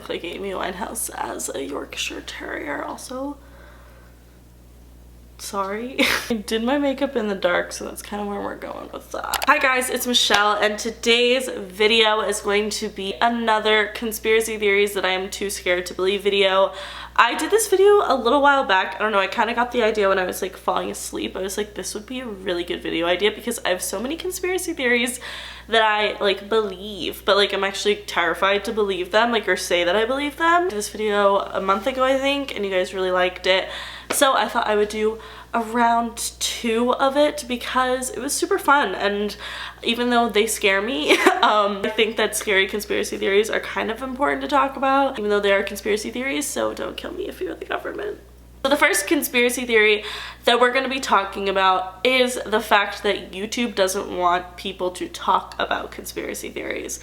look like Amy Winehouse as a Yorkshire Terrier also. Sorry. I did my makeup in the dark, so that's kind of where we're going with that. Hi guys, it's Michelle, and today's video is going to be another conspiracy theories that I am too scared to believe video. I did this video a little while back. I don't know, I kind of got the idea when I was like falling asleep. I was like, this would be a really good video idea because I have so many conspiracy theories that I like believe, but like I'm actually terrified to believe them, like, or say that I believe them. I did this video a month ago, I think, and you guys really liked it. So I thought I would do a round 2 of it because it was super fun, and even though they scare me, I think that scary conspiracy theories are kind of important to talk about, even though they are conspiracy theories, so don't kill me if you're the government. So the first conspiracy theory that we're going to be talking about is the fact that YouTube doesn't want people to talk about conspiracy theories.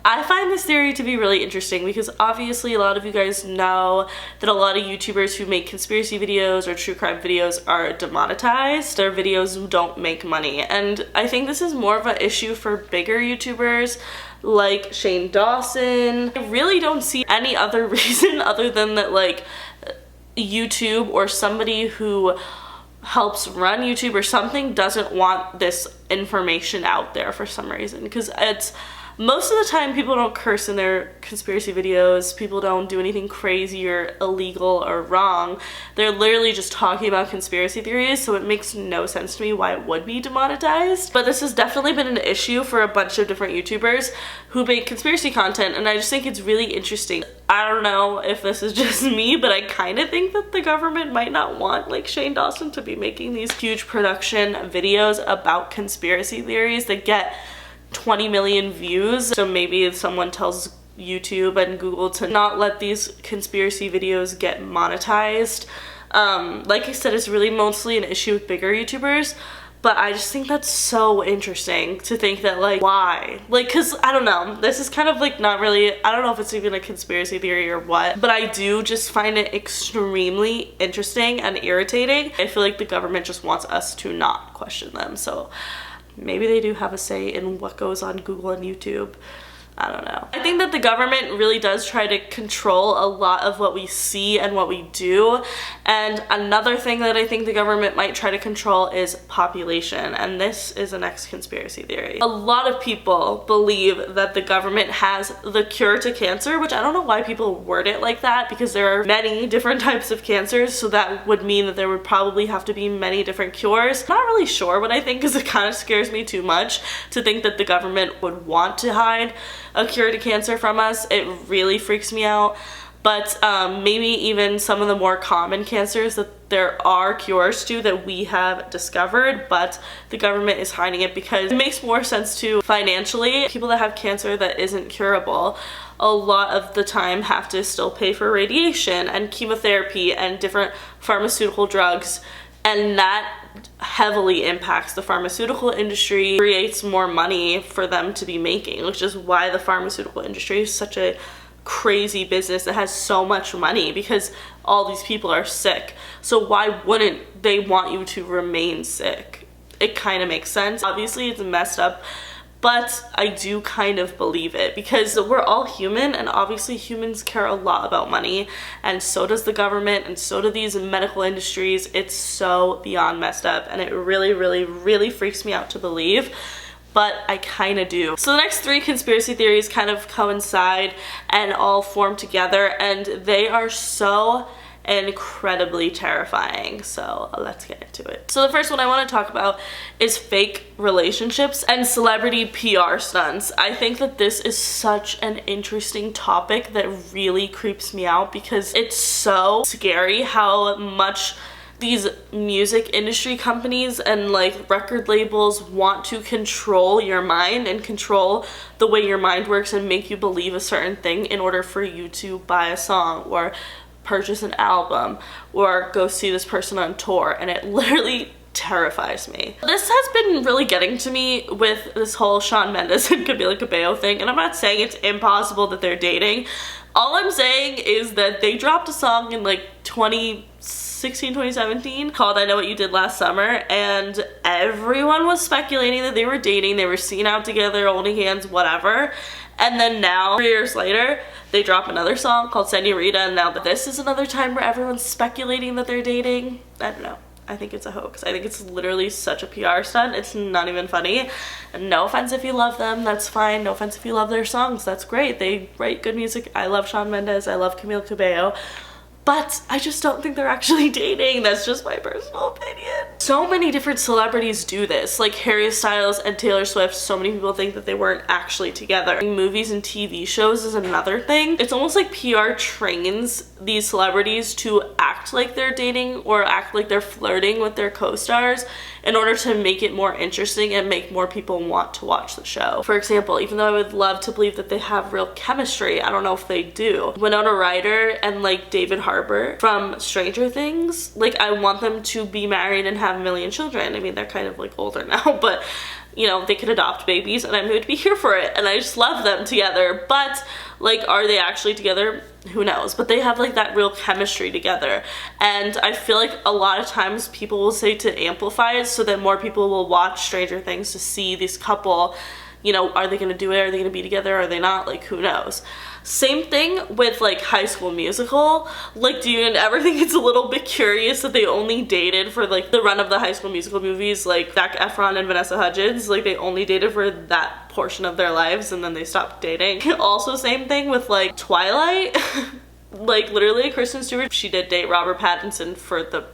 I find this theory to be really interesting because obviously a lot of you guys know that a lot of YouTubers who make conspiracy videos or true crime videos are demonetized. Their videos don't make money, and I think this is more of an issue for bigger YouTubers like Shane Dawson. I really don't see any other reason other than that like YouTube or somebody who helps run YouTube or something doesn't want this information out there for some reason, because it's most of the time people don't curse in their conspiracy videos, people don't do anything crazy or illegal or wrong. They're literally just talking about conspiracy theories, so it makes no sense to me why it would be demonetized. But this has definitely been an issue for a bunch of different YouTubers who make conspiracy content, and I just think it's really interesting. I don't know if this is just me, but I kind of think that the government might not want like Shane Dawson to be making these huge production videos about conspiracy theories that get 20 million views. So maybe if someone tells YouTube and Google to not let these conspiracy videos get monetized. Like I said, it's really mostly an issue with bigger YouTubers, but I just think that's so interesting to think that like, why? Like, cause I don't know, this is kind of like not really, I don't know if it's even a conspiracy theory or what, but I do just find it extremely interesting and irritating. I feel like the government just wants us to not question them, so maybe they do have a say in what goes on Google and YouTube. I don't know. I think that the government really does try to control a lot of what we see and what we do. And another thing that I think the government might try to control is population. And this is the next conspiracy theory. A lot of people believe that the government has the cure to cancer, which I don't know why people word it like that, because there are many different types of cancers. So that would mean that there would probably have to be many different cures. Not really sure what I think, because it kind of scares me too much to think that the government would want to hide a cure to cancer from us. It really freaks me out. But maybe even some of the more common cancers that there are cures to that we have discovered, but the government is hiding it because it makes more sense to financially. People that have cancer that isn't curable a lot of the time have to still pay for radiation and chemotherapy and different pharmaceutical drugs, and that heavily impacts the pharmaceutical industry, creates more money for them to be making, which is why the pharmaceutical industry is such a crazy business that has so much money, because all these people are sick. So why wouldn't they want you to remain sick? It kind of makes sense. Obviously it's messed up, but I do kind of believe it because we're all human, and obviously humans care a lot about money, and so does the government, and so do these medical industries. It's so beyond messed up, and it really, really, really freaks me out to believe, but I kind of do. So the next 3 conspiracy theories kind of coincide and all form together, and they are so incredibly terrifying, so let's get into it. So the first one I want to talk about is fake relationships and celebrity PR stunts. I think that this is such an interesting topic that really creeps me out because it's so scary how much these music industry companies and like record labels want to control your mind and control the way your mind works and make you believe a certain thing in order for you to buy a song or purchase an album or go see this person on tour, and it literally terrifies me. This has been really getting to me with this whole Shawn Mendes and Camila Cabello thing, and I'm not saying it's impossible that they're dating. All I'm saying is that they dropped a song in like 2016, 2017 called I Know What You Did Last Summer, and everyone was speculating that they were dating, they were seen out together, holding hands, whatever. And then now, 3 years later, they drop another song called Senorita, and now this is another time where everyone's speculating that they're dating. I don't know. I think it's a hoax. I think it's literally such a PR stunt. It's not even funny. And no offense if you love them, that's fine. No offense if you love their songs, that's great. They write good music. I love Shawn Mendes. I love Camila Cabello. But I just don't think they're actually dating. That's just my personal opinion. So many different celebrities do this, like Harry Styles and Taylor Swift. So many people think that they weren't actually together. Movies and TV shows is another thing. It's almost like PR trains these celebrities to act like they're dating or act like they're flirting with their co-stars in order to make it more interesting and make more people want to watch the show. For example, even though I would love to believe that they have real chemistry, I don't know if they do. Winona Ryder and like David Harbour from Stranger Things, like I want them to be married and have a million children. I mean, they're kind of like older now, but you know, they could adopt babies and I'm going to be here for it. And I just love them together. But like, are they actually together? Who knows? But they have like that real chemistry together. And I feel like a lot of times people will say to amplify it so that more people will watch Stranger Things to see this couple. You know, are they going to do it? Are they going to be together? Are they not? Like, who knows? Same thing with like High School Musical. Like, do you ever think it's a little bit curious that they only dated for like the run of the High School Musical movies, like Zac Efron and Vanessa Hudgens? Like, they only dated for that portion of their lives and then they stopped dating. Also, same thing with like Twilight. Like, literally, Kristen Stewart, she did date Robert Pattinson for the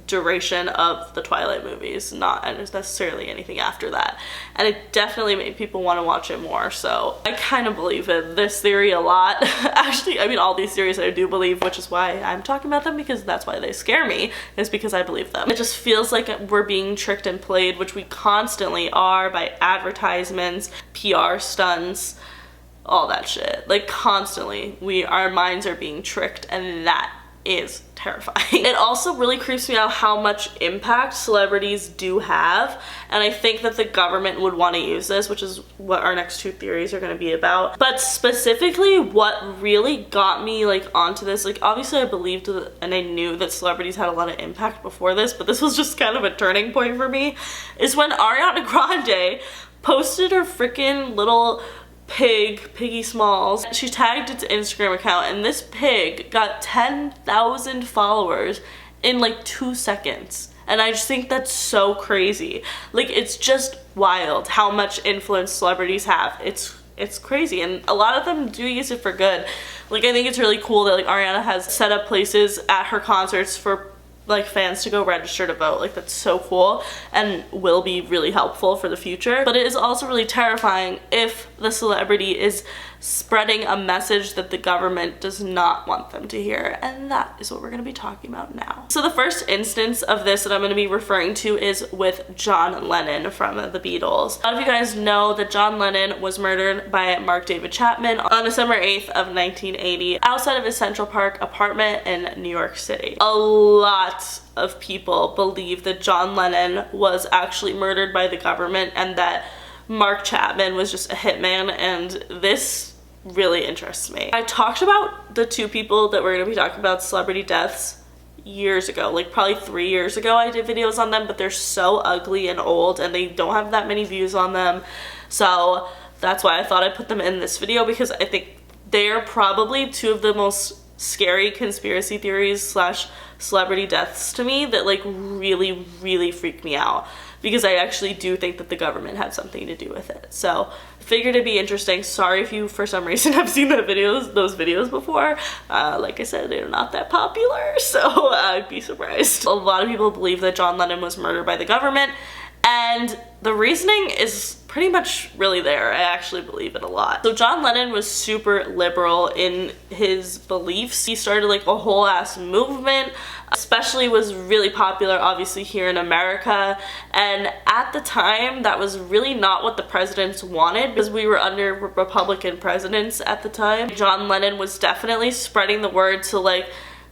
duration of the Twilight movies, not necessarily anything after that, and it definitely made people want to watch it more. So I kind of believe in this theory a lot. Actually, I mean, all these theories I do believe, which is why I'm talking about them, because that's why they scare me, is because I believe them. It just feels like we're being tricked and played, which we constantly are, by advertisements, PR stunts, all that shit. Like, constantly our minds are being tricked, and that is terrifying. It also really creeps me out how much impact celebrities do have, and I think that the government would want to use this, which is what our next two theories are going to be about. But specifically, what really got me like onto this, like obviously I believed and I knew that celebrities had a lot of impact before this, but this was just kind of a turning point for me, is when Ariana Grande posted her freaking little Piggy Smalls. She tagged its Instagram account, and this pig got 10,000 followers in like 2 seconds. And I just think that's so crazy. Like, it's just wild how much influence celebrities have. It's crazy, and a lot of them do use it for good. Like, I think it's really cool that like Ariana has set up places at her concerts for like fans to go register to vote. Like, that's so cool and will be really helpful for the future. But it is also really terrifying if the celebrity is spreading a message that the government does not want them to hear, and that is what we're going to be talking about now. So the first instance of this that I'm going to be referring to is with John Lennon from the Beatles. A lot of you guys know that John Lennon was murdered by Mark David Chapman on December 8th of 1980 outside of his Central Park apartment in New York City. A lot of people believe that John Lennon was actually murdered by the government and that Mark Chapman was just a hitman, and this really interests me. I talked about the two people that we're going to be talking about, celebrity deaths, years ago, like probably 3 years ago. I did videos on them, but they're so ugly and old and they don't have that many views on them, so that's why I thought I'd put them in this video, because I think they are probably two of the most scary conspiracy theories slash celebrity deaths to me that like really freak me out, because I actually do think that the government had something to do with it. So I figured it'd be interesting. Sorry if you for some reason have seen those videos before. Like I said, they're not that popular, so I'd be surprised. A lot of people believe that John Lennon was murdered by the government, and the reasoning is pretty much really there. I actually believe it a lot. So John Lennon was super liberal in his beliefs. He started like a whole ass movement, especially was really popular obviously here in America, and at the time that was really not what the presidents wanted, because we were under Republican presidents at the time. John Lennon was definitely spreading the word to like,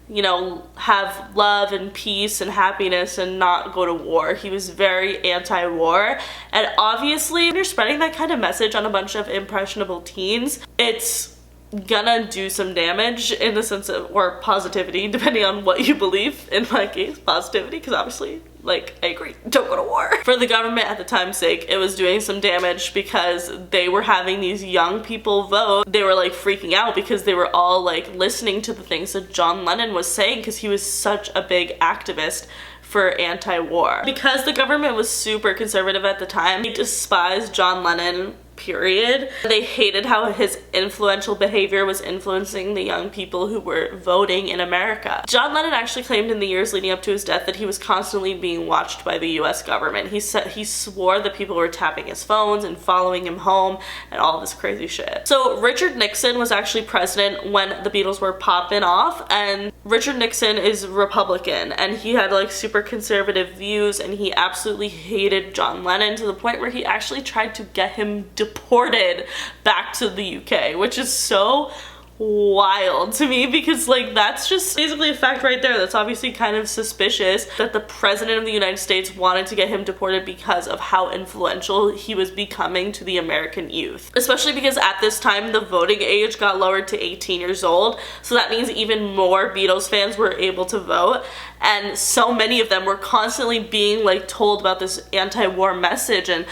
you know, have love and peace and happiness and not go to war. He was very anti-war, and obviously when you're spreading that kind of message on a bunch of impressionable teens, it's gonna do some damage in the sense of, or positivity, depending on what you believe. In my case, positivity, because obviously, like, I agree, don't go to war. For the government at the time's sake, it was doing some damage because they were having these young people vote. They were like freaking out because they were all like listening to the things that John Lennon was saying, because he was such a big activist for anti-war. Because the government was super conservative at the time, they despised John Lennon, period. They hated how his influential behavior was influencing the young people who were voting in America. John Lennon actually claimed in the years leading up to his death that he was constantly being watched by the US government. He swore that people were tapping his phones and following him home and all this crazy shit. So Richard Nixon was actually president when the Beatles were popping off, and Richard Nixon is Republican, and he had like super conservative views, and he absolutely hated John Lennon to the point where he actually tried to get him deported back to the UK, which is so wild to me, because like that's just basically a fact right there. That's obviously kind of suspicious that the president of the United States wanted to get him deported because of how influential he was becoming to the American youth. Especially because at this time the voting age got lowered to 18 years old, so that means even more Beatles fans were able to vote, and so many of them were constantly being like told about this anti-war message, and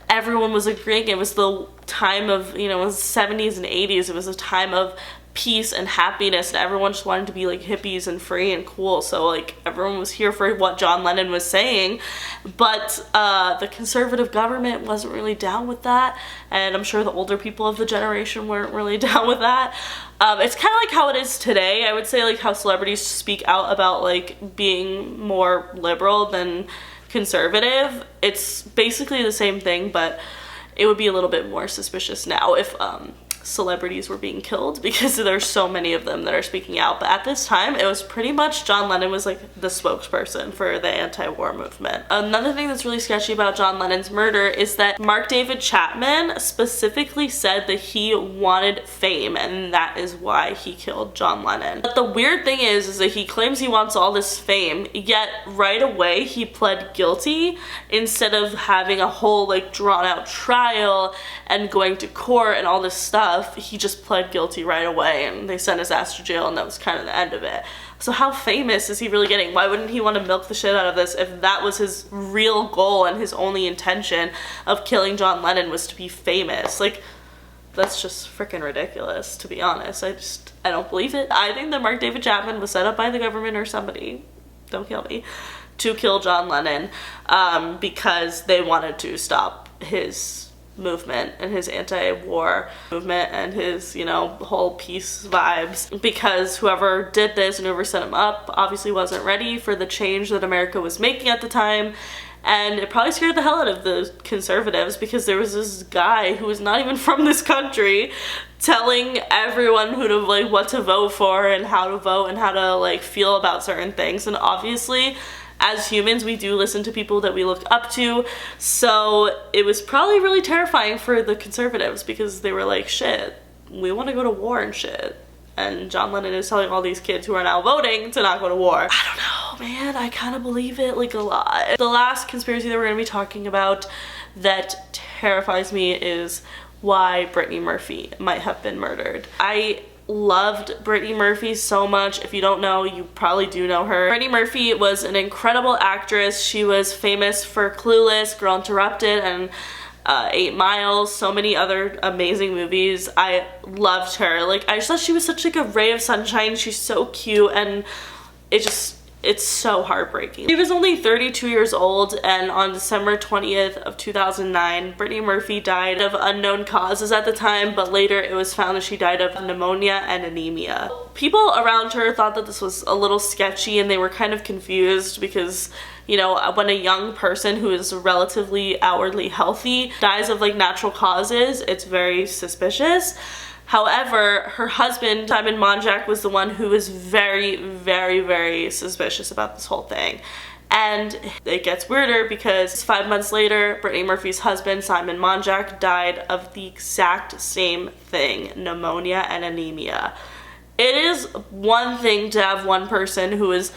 everyone was agreeing. It was the time of, you know, it was 70s and 80s. It was a time of peace and happiness, and everyone just wanted to be like hippies and free and cool. So like everyone was here for what John Lennon was saying, but the conservative government wasn't really down with that, and I'm sure the older people of the generation weren't really down with that. It's kind of like how it is today. I would say like how celebrities speak out about like being more liberal than conservative. It's basically the same thing, but it would be a little bit more suspicious now if celebrities were being killed, because there's so many of them that are speaking out. But at this time, it was pretty much John Lennon was like the spokesperson for the anti-war movement. Another thing that's really sketchy about John Lennon's murder is that Mark David Chapman specifically said that he wanted fame, and that is why he killed John Lennon. But the weird thing is that he claims he wants all this fame, yet right away he pled guilty instead of having a whole like drawn out trial and going to court and all this stuff. He just pled guilty right away, and they sent his ass to jail, and that was kind of the end of it. So how famous is he really getting? Why wouldn't he want to milk the shit out of this if that was his real goal and his only intention of killing John Lennon was to be famous? Like, that's just freaking ridiculous, to be honest. I don't believe it. I think that Mark David Chapman was set up by the government or somebody, don't kill me, to kill John Lennon because they wanted to stop his movement and his anti-war movement and his, you know, whole peace vibes, because whoever did this and whoever set him up obviously wasn't ready for the change that America was making at the time. And it probably scared the hell out of the conservatives, because there was this guy who was not even from this country telling everyone who to like what to vote for and how to vote and how to like feel about certain things. And obviously as humans, we do listen to people that we look up to, so it was probably really terrifying for the conservatives, because they were like, shit, we want to go to war and shit, and John Lennon is telling all these kids who are now voting to not go to war. I don't know, man, I kind of believe it like a lot. The last conspiracy that we're going to be talking about that terrifies me is why Brittany Murphy might have been murdered. I loved Brittany Murphy so much. If you don't know, you probably do know her. Brittany Murphy was an incredible actress. She was famous for Clueless, Girl Interrupted, and 8 Miles, so many other amazing movies. I loved her. Like, I just thought she was such like a ray of sunshine. She's so cute, and it's so heartbreaking. She was only 32 years old, and on December 20th of 2009, Brittany Murphy died of unknown causes at the time, but later it was found that she died of pneumonia and anemia. People around her thought that this was a little sketchy, and they were kind of confused because, you know, when a young person who is relatively outwardly healthy dies of like natural causes, it's very suspicious. However, her husband, Simon Monjack, was the one who was very, very, very suspicious about this whole thing. And it gets weirder because 5 months later, Brittany Murphy's husband, Simon Monjack, died of the exact same thing, pneumonia and anemia. It is one thing to have one person who is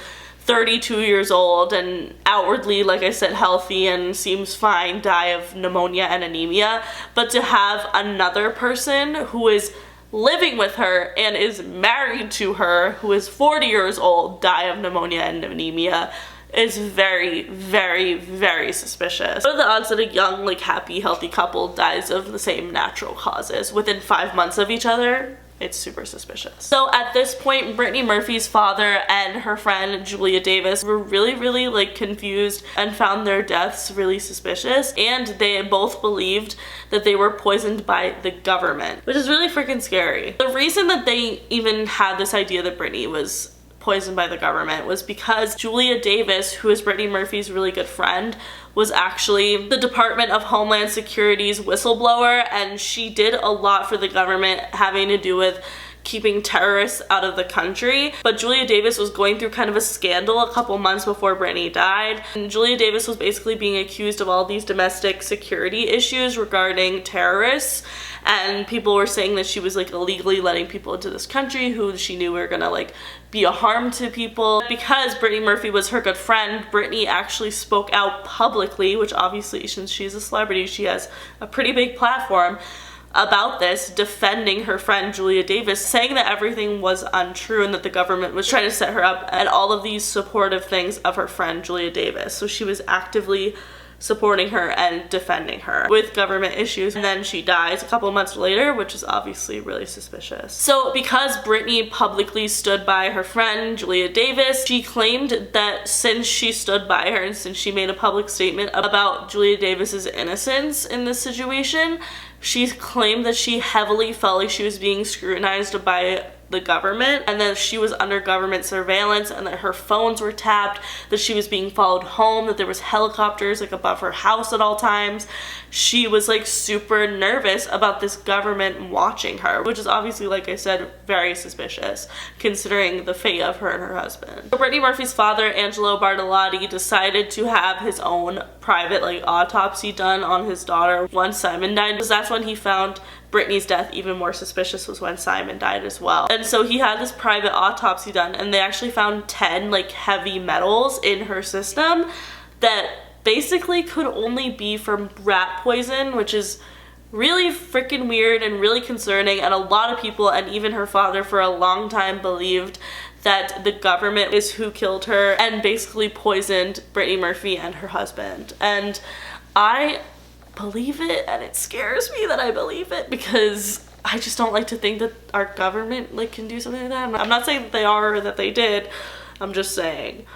32 years old and outwardly, like I said, healthy and seems fine, die of pneumonia and anemia, but to have another person who is living with her and is married to her, who is 40 years old, die of pneumonia and anemia, is very, very, very suspicious. What are the odds that a young, like, happy, healthy couple dies of the same natural causes within 5 months of each other? It's super suspicious. So at this point, Brittany Murphy's father and her friend Julia Davis were really like confused and found their deaths really suspicious, and they both believed that they were poisoned by the government, which is really freaking scary. The reason that they even had this idea that Brittany was poisoned by the government was because Julia Davis, who is Brittany Murphy's really good friend, was actually the Department of Homeland Security's whistleblower, and she did a lot for the government having to do with keeping terrorists out of the country. But Julia Davis was going through kind of a scandal a couple months before Brittany died, and Julia Davis was basically being accused of all these domestic security issues regarding terrorists, and people were saying that she was like illegally letting people into this country who she knew were gonna like be a harm to people. Because Brittany Murphy was her good friend, Brittany actually spoke out publicly, which obviously, since she's a celebrity, she has a pretty big platform, about this, defending her friend Julia Davis, saying that everything was untrue and that the government was trying to set her up, and all of these supportive things of her friend Julia Davis. So she was actively supporting her and defending her with government issues, and then she dies a couple months later, which is obviously really suspicious. So because Brittany publicly stood by her friend Julia Davis, she claimed that since she stood by her and since she made a public statement about Julia Davis's innocence in this situation, she claimed that she heavily felt like she was being scrutinized by the government, and that she was under government surveillance, and that her phones were tapped, that she was being followed home, that there was helicopters like above her house at all times. She was like super nervous about this government watching her, which is obviously, like I said, very suspicious considering the fate of her and her husband. So Brittany Murphy's father, Angelo Bartolotti, decided to have his own private like autopsy done on his daughter once Simon died, because that's when he found Brittany's death even more suspicious, was when Simon died as well. And so he had this private autopsy done, and they actually found 10 like heavy metals in her system that basically could only be from rat poison, which is really freaking weird and really concerning. And a lot of people, and even her father for a long time, believed that the government is who killed her and basically poisoned Brittany Murphy and her husband. And I believe it, and it scares me that I believe it, because I just don't like to think that our government like can do something like that. I'm not saying that they are or that they did. I'm just saying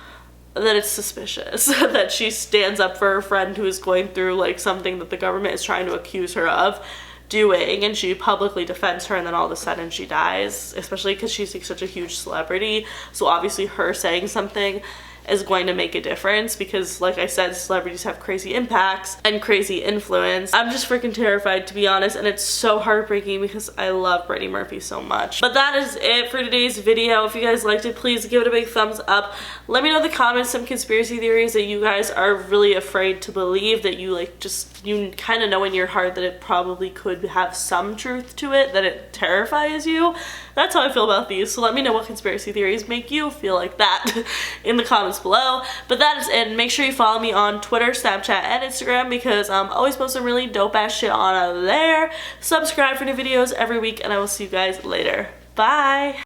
that it's suspicious that she stands up for her friend who is going through like something that the government is trying to accuse her of doing, and she publicly defends her, and then all of a sudden she dies, especially because she's like such a huge celebrity. So obviously her saying something is going to make a difference, because like I said, celebrities have crazy impacts and crazy influence. I'm just freaking terrified, to be honest, and it's so heartbreaking because I love Brittany Murphy so much. But that is it for today's video. If you guys liked it, please give it a big thumbs up. Let me know in the comments some conspiracy theories that you guys are really afraid to believe, that you like you kind of know in your heart that it probably could have some truth to it, that it terrifies you. That's how I feel about these. So let me know what conspiracy theories make you feel like that in the comments below. But that is it. Make sure you follow me on Twitter, Snapchat, and Instagram, because I'm always posting really dope ass shit on there. Subscribe for new videos every week, and I will see you guys later. Bye!